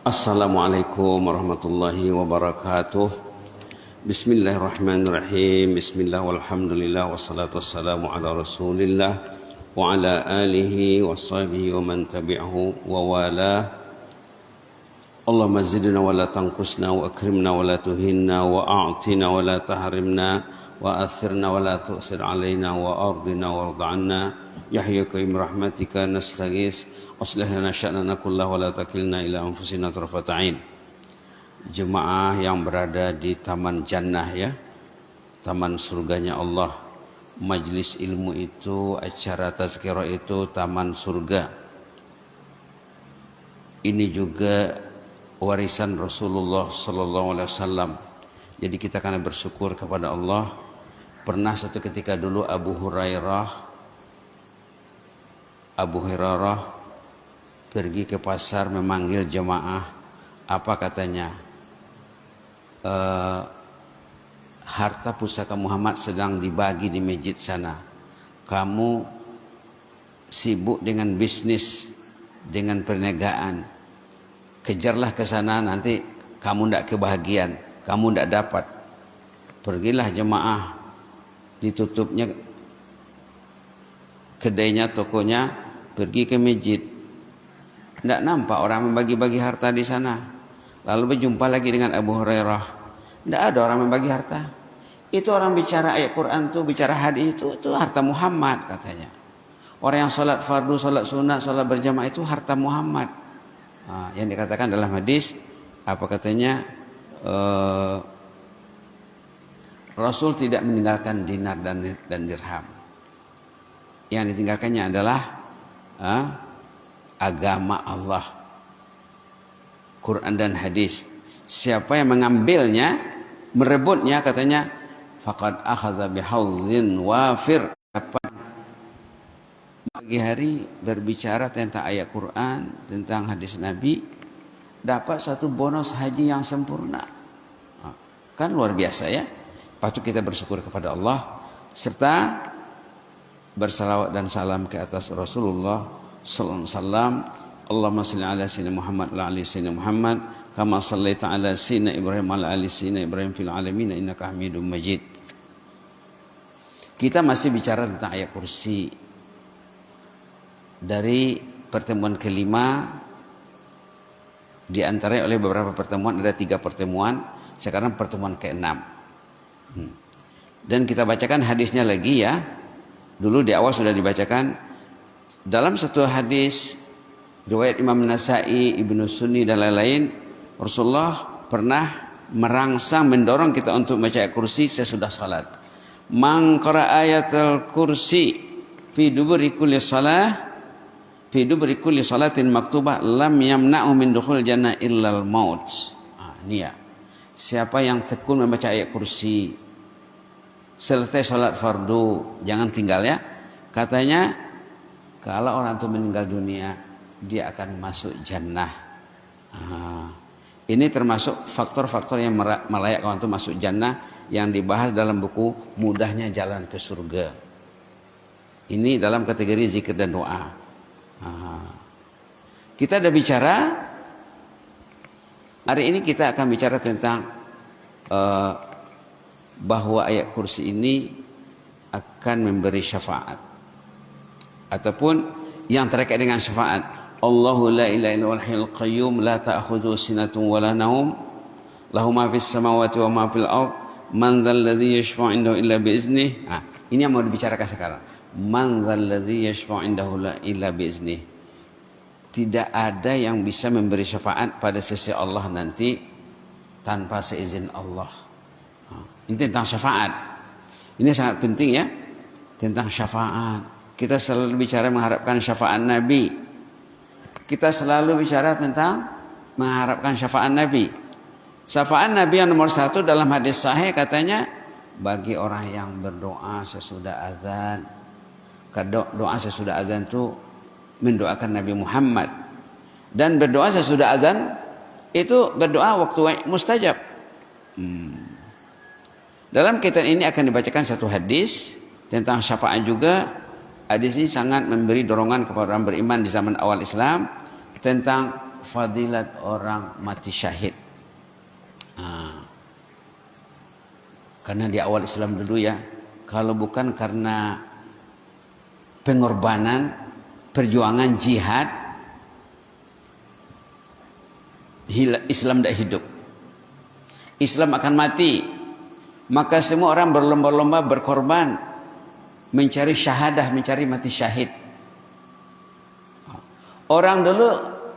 Assalamualaikum warahmatullahi wabarakatuh. Bismillahirrahmanirrahim. Bismillah walhamdulillah wassalatu wassalamu ala rasulillah wa ala alihi wa sahbihi wa man tabi'ahu wa wala. Allahumma zidna wa la tanqusna wa akrimna wa la tuhinna wa a'tina wa la tahrimna wa athirna wa la tu'sir alaina wa ardina wa arda'anna. Yahya qayyim rahmatika nastaghis aslih lana sya'nana kullahu wa la takilna ila anfusina tarfata ain. Jemaah yang berada di taman jannah ya, taman surganya Allah. Majlis ilmu itu, acara tazkirah itu taman surga. Ini juga warisan Rasulullah sallallahu alaihi wasallam. Jadi kita akan bersyukur kepada Allah. Pernah satu ketika dulu Abu Hurairah pergi ke pasar memanggil jemaah. Apa katanya? Harta pusaka Muhammad sedang dibagi di masjid sana. Kamu sibuk dengan bisnis, dengan perniagaan. Kejarlah ke sana, nanti kamu tidak kebahagiaan, kamu tidak dapat. Pergilah jemaah, ditutupnya kedainya, tokonya, pergi ke masjid. Tidak nampak orang membagi-bagi harta di sana. Lalu berjumpa lagi dengan Abu Hurairah. Tidak ada orang membagi harta. Itu orang bicara ayat Quran itu, bicara hadis itu harta Muhammad katanya. Orang yang salat fardu, salat sunat, salat berjamaah itu harta Muhammad. Yang dikatakan dalam hadis, apa katanya? Rasul tidak meninggalkan dinar dan dirham. Yang ditinggalkannya adalah agama Allah, Quran dan hadis. Siapa yang mengambilnya, merebutnya, katanya faqad akhadha bihaudzin wafir. Pagi hari berbicara tentang ayat Quran, tentang hadis Nabi, dapat satu bonus haji yang sempurna. Kan luar biasa ya. Patut kita bersyukur kepada Allah serta bersalawat dan salam ke atas Rasulullah sallallahu alaihi wasallam. Allahumma shalli ala sayyidina Muhammad wa ala ali sayyidina Muhammad kama shallaita ala sayyidina Ibrahim wa ala ali sayyidina Ibrahim fil alamin innaka Hamidum Majid. Kita masih bicara tentang ayat kursi. Dari pertemuan kelima, di antara oleh beberapa pertemuan, ada 3 pertemuan, sekarang pertemuan ke-6. Dan kita bacakan hadisnya lagi ya. Dulu di awal sudah dibacakan. Dalam satu hadis riwayat Imam Nasai, Ibnu Sunni dan lain-lain, Rasulullah pernah merangsang, mendorong kita untuk membaca ayat kursi sesudah salat. Man qara ayatul kursi fi duburi kulli salah fi duburi kulli salatin maktubah lam yamna'u min dukhul jannah illal maut. Ini ya. Siapa yang tekun membaca ayat kursi selesai sholat fardu, jangan tinggal ya. Katanya kalau orang itu meninggal dunia, dia akan masuk jannah. Ini termasuk faktor-faktor yang melayak orang itu masuk jannah yang dibahas dalam buku Mudahnya Jalan ke Surga. Ini dalam kategori zikir dan doa. Kita ada bicara, hari ini kita akan bicara tentang bahwa ayat kursi ini akan memberi syafaat ataupun yang terkait dengan syafaat. Allahu la ilaha illa huwal hayyul qayyum la ta'khudhuhu sinatun wa la naum lahu ma fis samawati wa ma fil ard man dzal ladzi yashfa'u 'indahu illa bi iznih. Ini yang mau dibicarakan sekarang. Man dzal ladzi yashfa'u 'indahu illa bi iznih. Tidak ada yang bisa memberi syafaat pada sisi Allah nanti tanpa seizin Allah. Ini tentang syafaat. Ini sangat penting ya. Tentang syafaat. Kita selalu bicara mengharapkan syafaat Nabi. Kita selalu bicara tentang mengharapkan syafaat Nabi. Syafaat Nabi yang nomor 1 dalam hadis sahih katanya, bagi orang yang berdoa sesudah azan. Doa sesudah azan itu mendoakan Nabi Muhammad. Dan berdoa sesudah azan itu berdoa waktu mustajab. Dalam kaitan ini akan dibacakan satu hadis tentang syafaat juga. Hadis ini sangat memberi dorongan kepada orang beriman di zaman awal Islam tentang fadilat orang mati syahid. Karena di awal Islam dulu ya, kalau bukan karena pengorbanan, perjuangan jihad, Islam tidak hidup. Islam akan mati. Maka semua orang berlomba-lomba berkorban mencari syahadah, mencari mati syahid. Orang dulu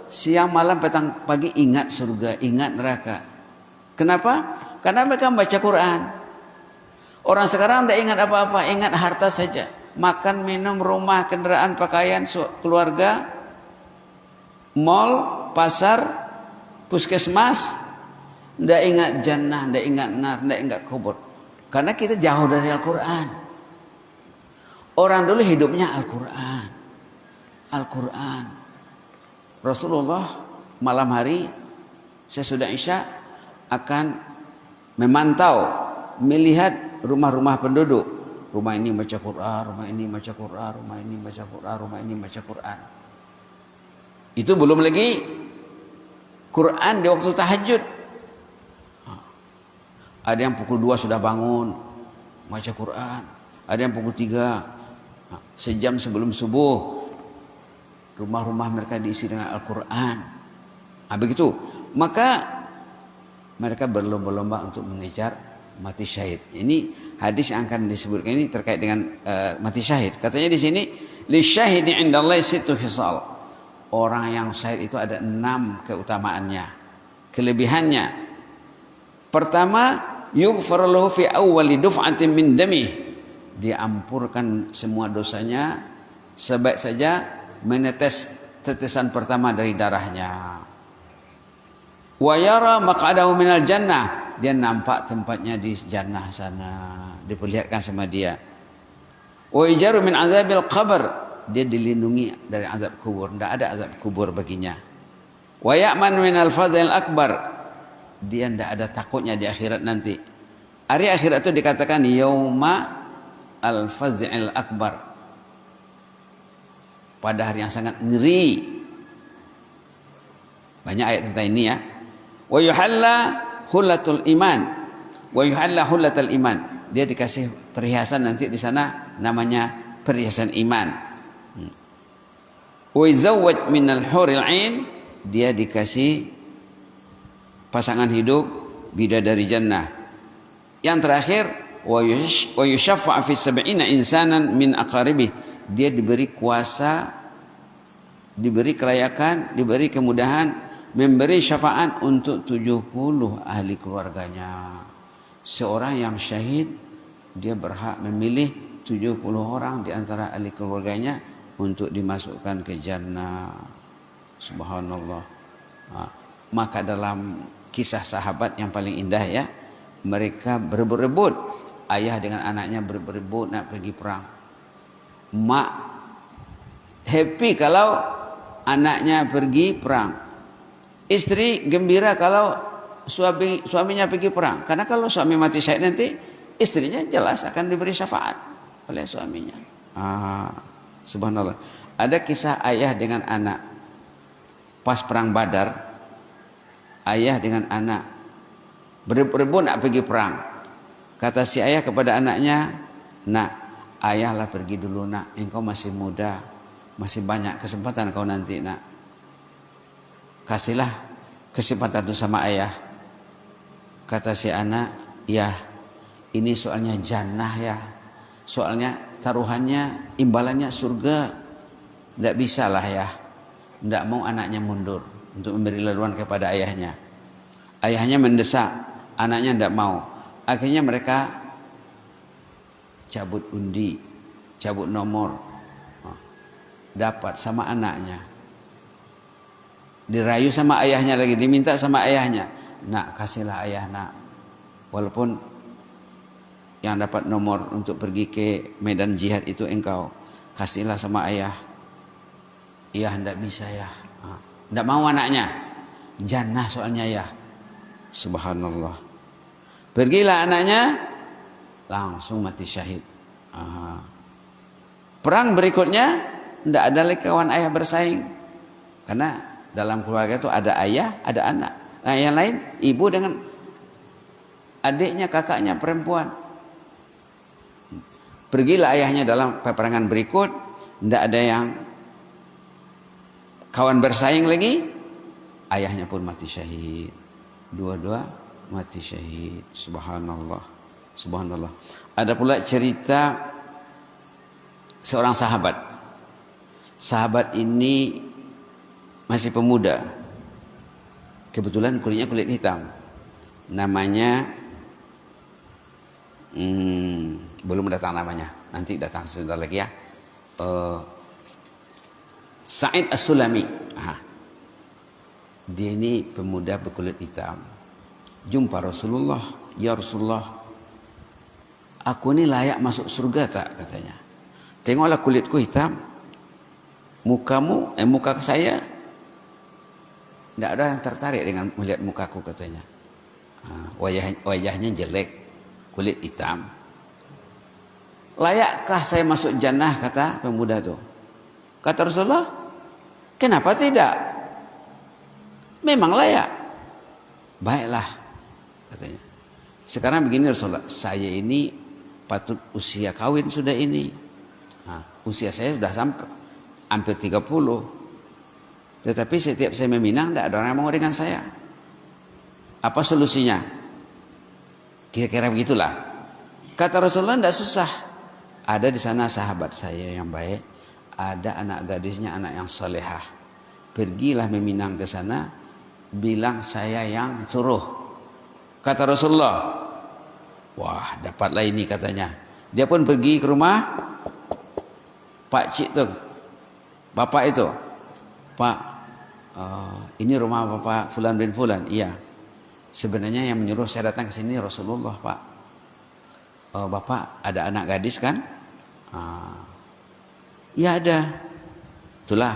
siang malam petang pagi ingat surga, ingat neraka. Kenapa? Karena mereka membaca Quran. Orang sekarang tidak ingat apa-apa, ingat harta saja. Makan, minum, rumah, kendaraan, pakaian, keluarga, mall, pasar, puskesmas. Tidak ingat jannah, tidak ingat nar, tidak ingat kubur. Karena kita jauh dari Al-Quran. Orang dulu hidupnya Al-Quran. Al-Quran. Rasulullah malam hari sesudah Isya akan memantau, melihat rumah-rumah penduduk. Rumah ini baca Quran, rumah ini baca Quran, rumah ini baca Quran, rumah ini baca Quran. Itu belum lagi Quran di waktu tahajud. Ada yang pukul 2 sudah bangun baca Quran. Ada yang pukul 3, sejam sebelum subuh. Rumah-rumah mereka diisi dengan Al-Quran. Begitu. Maka mereka berlomba-lomba untuk mengejar mati syahid. Ini hadis yang akan disebutkan ini terkait dengan mati syahid. Katanya di sini, li syahidi indallahi sittu khisal. Orang yang syahid itu ada 6 keutamaannya, kelebihannya. Pertama, yughfar lahu fi awwali duf'atin min damih. Diampurkan semua dosanya sebaik saja menetes tetesan pertama dari darahnya. Wa yara maq'adahu minal jannah. Dia nampak tempatnya di jannah sana, diperlihatkan sama dia. Wa yajaru min azabil qabr. Dia dilindungi dari azab kubur, tidak ada azab kubur baginya. Wa ya'man minal fazil akbar. Dia tidak ada takutnya di akhirat nanti. Hari akhirat itu dikatakan yauma al-faz'il akbar. Pada hari yang sangat ngeri. Banyak ayat tentang ini ya. Wa yuhalla hullatul iman. Wa yuhalla hullatul iman. Dia dikasih perhiasan nanti di sana namanya perhiasan iman. Wa yuzawwaj minal huril ain. Dia dikasih pasangan hidup bidadari jannah. Yang terakhir wa yushaffa fi 70 insanan min aqaribih. Dia diberi kuasa, diberi kelayakan, diberi kemudahan, memberi syafaat untuk 70 ahli keluarganya. Seorang yang syahid, dia berhak memilih 70 orang di antara ahli keluarganya untuk dimasukkan ke jannah. Subhanallah. Maka dalam kisah sahabat yang paling indah ya, mereka berebut-rebut, ayah dengan anaknya berebut-rebut nak pergi perang. Mak happy kalau anaknya pergi perang. Istri gembira kalau suaminya pergi perang. Karena kalau suami mati syahid nanti, istrinya jelas akan diberi syafaat oleh suaminya. Subhanallah. Ada kisah ayah dengan anak pas perang Badar. Ayah dengan anak berebut nak pergi perang. Kata si ayah kepada anaknya, nak, ayahlah pergi dulu nak, engkau masih muda, masih banyak kesempatan kau nanti nak. Kasihlah kesempatan itu sama ayah. Kata si anak, ya ini soalnya jannah ya, soalnya taruhannya, imbalannya surga, tidak bisa lah ya. Tidak mau anaknya mundur untuk memberi laluan kepada ayahnya. Ayahnya mendesak, anaknya tidak mau. Akhirnya mereka cabut undi, cabut nomor, dapat sama anaknya. Dirayu sama ayahnya lagi, diminta sama ayahnya, nak kasihlah ayah nak, walaupun yang dapat nomor untuk pergi ke medan jihad itu engkau, kasihlah sama ayah. Iya hendak bisa ya, hendak mau anaknya, jannah soalnya ya. Subhanallah. Pergilah anaknya, langsung mati syahid. Perang berikutnya tidak ada lagi kawan ayah bersaing, karena Dalam keluarga itu ada ayah, ada anak. Nah, yang lain ibu dengan adiknya, kakaknya perempuan. Pergilah ayahnya dalam peperangan berikut, tidak ada yang kawan bersaing lagi, ayahnya pun mati syahid. Dua-dua mati syahid. Subhanallah. Subhanallah. Ada pula cerita seorang sahabat. Sahabat ini masih pemuda. Kebetulan kulitnya kulit hitam. Namanya belum datang namanya. Nanti datang sebentar lagi ya. Sa'id As-Sulami. Dia ini pemuda berkulit hitam. Jumpa Rasulullah. Ya Rasulullah, aku ini layak masuk surga tak? Katanya. Tengoklah kulitku hitam. Muka saya tidak ada yang tertarik dengan melihat mukaku, katanya. Wajahnya jelek, kulit hitam. Layakkah saya masuk jannah, kata pemuda itu? Kata Rasulullah, kenapa tidak? Memang layak. Baiklah, katanya. Sekarang begini Rasulullah, saya ini patut usia kawin sudah ini. Usia saya sudah sampai hampir 30. Tetapi setiap saya meminang, tidak ada orang yang mau dengan saya. Apa solusinya? Kira-kira begitulah. Kata Rasulullah, tidak susah. Ada di sana sahabat saya yang baik. Ada anak gadisnya, anak yang salehah. Pergilah meminang ke sana. Bilang saya yang suruh. Kata Rasulullah, wah, dapatlah ini, katanya. Dia pun pergi ke rumah Pak Cik tu, bapak itu. Pak, ini rumah bapak Fulan bin Fulan. Iya. Sebenarnya yang menyuruh saya datang ke sini Rasulullah, Pak. Bapak ada anak gadis kan? Iya ada. Itulah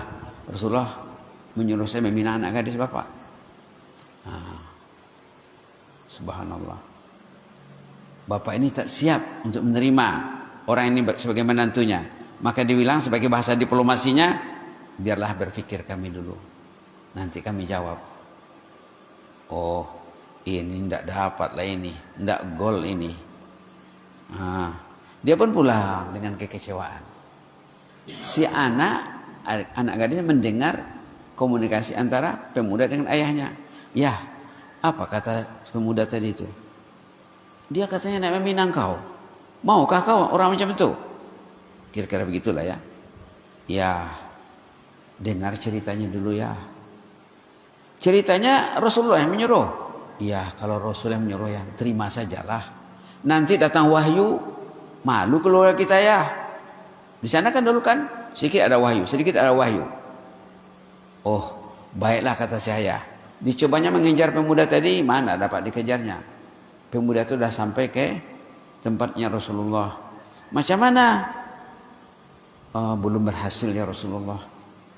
Rasulullah menyuruh saya meminang anak gadis bapak. Subhanallah. Bapak ini tak siap untuk menerima orang ini sebagai menantunya. Maka dibilang sebagai bahasa diplomasinya, biarlah berpikir kami dulu. Nanti kami jawab. Oh, ini tidak dapat lah ini. Tidak gol ini. Dia pun pulang dengan kekecewaan. Si anak gadisnya mendengar komunikasi antara pemuda dengan ayahnya. Ya, apa kata pemuda tadi itu? Dia katanya nak meminang kau. Maukah kau orang macam itu? Kira-kira begitulah ya. Ya, dengar ceritanya dulu ya. Ceritanya Rasulullah yang menyuruh. Ya, kalau Rasul yang menyuruh, yang terima sajalah. Nanti datang wahyu, malu keluarga kita ya. Di sana kan dulu kan sedikit ada wahyu. Oh, baiklah, kata saya. Dicobanya mengejar pemuda tadi, mana dapat dikejarnya. Pemuda itu sudah sampai ke tempatnya Rasulullah. Macam mana? Belum berhasil ya Rasulullah.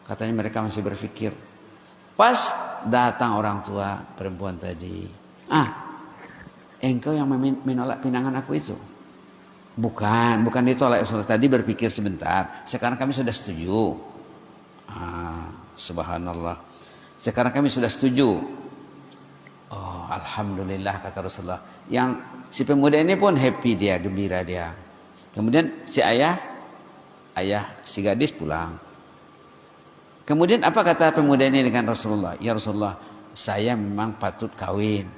Katanya mereka masih berpikir. Pas datang orang tua perempuan tadi. Engkau yang menolak pinangan aku itu? Bukan ditolak Rasulullah. Tadi berpikir sebentar. Sekarang kami sudah setuju. Subhanallah. Sekarang kami sudah setuju. Oh, alhamdulillah, kata Rasulullah. Yang si pemuda ini pun happy dia, gembira dia. Kemudian si ayah si gadis pulang. Kemudian apa kata pemuda ini dengan Rasulullah? Ya Rasulullah, saya memang patut kawin.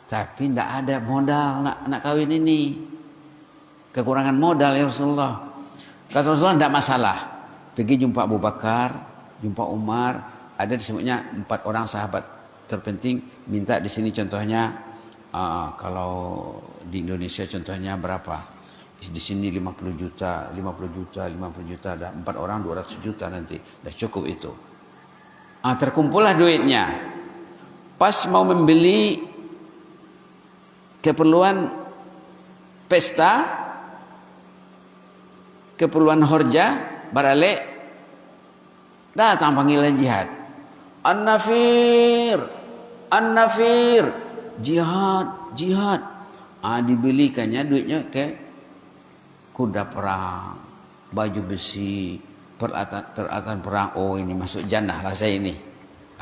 Tapi tidak ada modal nak kawin ini. Kekurangan modal ya Rasulullah. Kata Rasulullah, tidak masalah. Pergi jumpa Abu Bakar, jumpa Umar. Ada disebutnya 4 orang sahabat terpenting. Minta di sini contohnya, kalau di Indonesia contohnya berapa? Di sini 50 juta, ada 4 orang 200 juta nanti. Dah cukup itu. Terkumpullah duitnya. Pas mau membeli keperluan pesta, keperluan horja, barale, datang panggilan jihad. An-Nafir, jihad. Dibelikannya duitnya ke kuda perang, baju besi, peralatan perang. Oh, ini masuk jannah lah saya ini.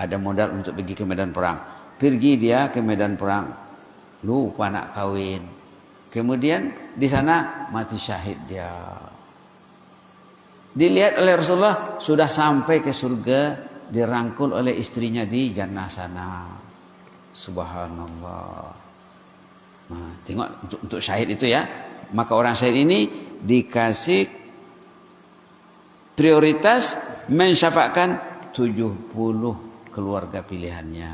ada modal untuk pergi ke medan perang. Pergi dia ke medan perang, lupa nak kawin. Kemudian di sana mati syahid dia. Dilihat oleh Rasulullah sudah sampai ke surga, dirangkul oleh istrinya di jannah sana. Subhanallah. Nah, tengok untuk syahid itu ya. Maka orang syahid ini dikasih prioritas mensyafaatkan 70 keluarga pilihannya.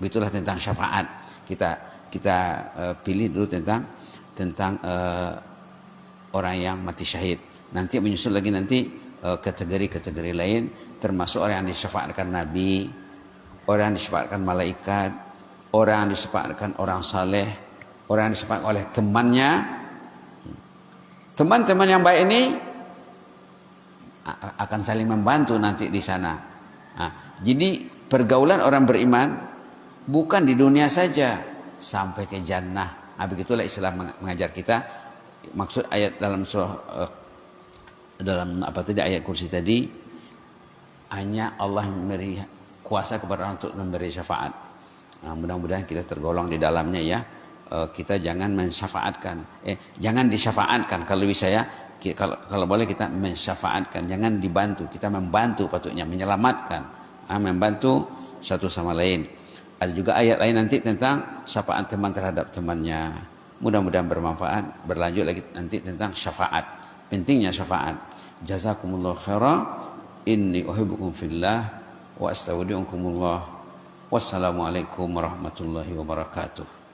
Begitulah tentang syafaat. Kita pilih dulu tentang orang yang mati syahid. Nanti menyusul lagi nanti kategori-kategori lain, termasuk orang yang disyafaatkan Nabi, orang yang disyafaatkan malaikat, orang yang disyafaatkan orang saleh, orang yang disyafaatkan oleh temannya. Teman-teman yang baik ini akan saling membantu nanti di sana. Nah, jadi pergaulan orang beriman bukan di dunia saja, sampai ke jannah. Nah, begitulah Islam mengajar kita. Maksud ayat dalam surah dalam ayat kursi tadi, hanya Allah memberi kuasa kepada orang untuk memberi syafaat. Nah, mudah-mudahan kita tergolong di dalamnya ya. Kita jangan mensyafaatkan, jangan disyafaatkan. Kalau bisa ya, kalau boleh kita mensyafaatkan, jangan dibantu. Kita membantu patutnya, menyelamatkan, membantu satu sama lain. Ada juga ayat lain nanti tentang syafaat teman terhadap temannya. Mudah-mudahan bermanfaat. Berlanjut lagi nanti tentang syafaat, pentingnya syafaat. Jazakumullah khairan. Inni uhibbukum fillah wa astaudiukumullah. Wassalamualaikum warahmatullahi wabarakatuh.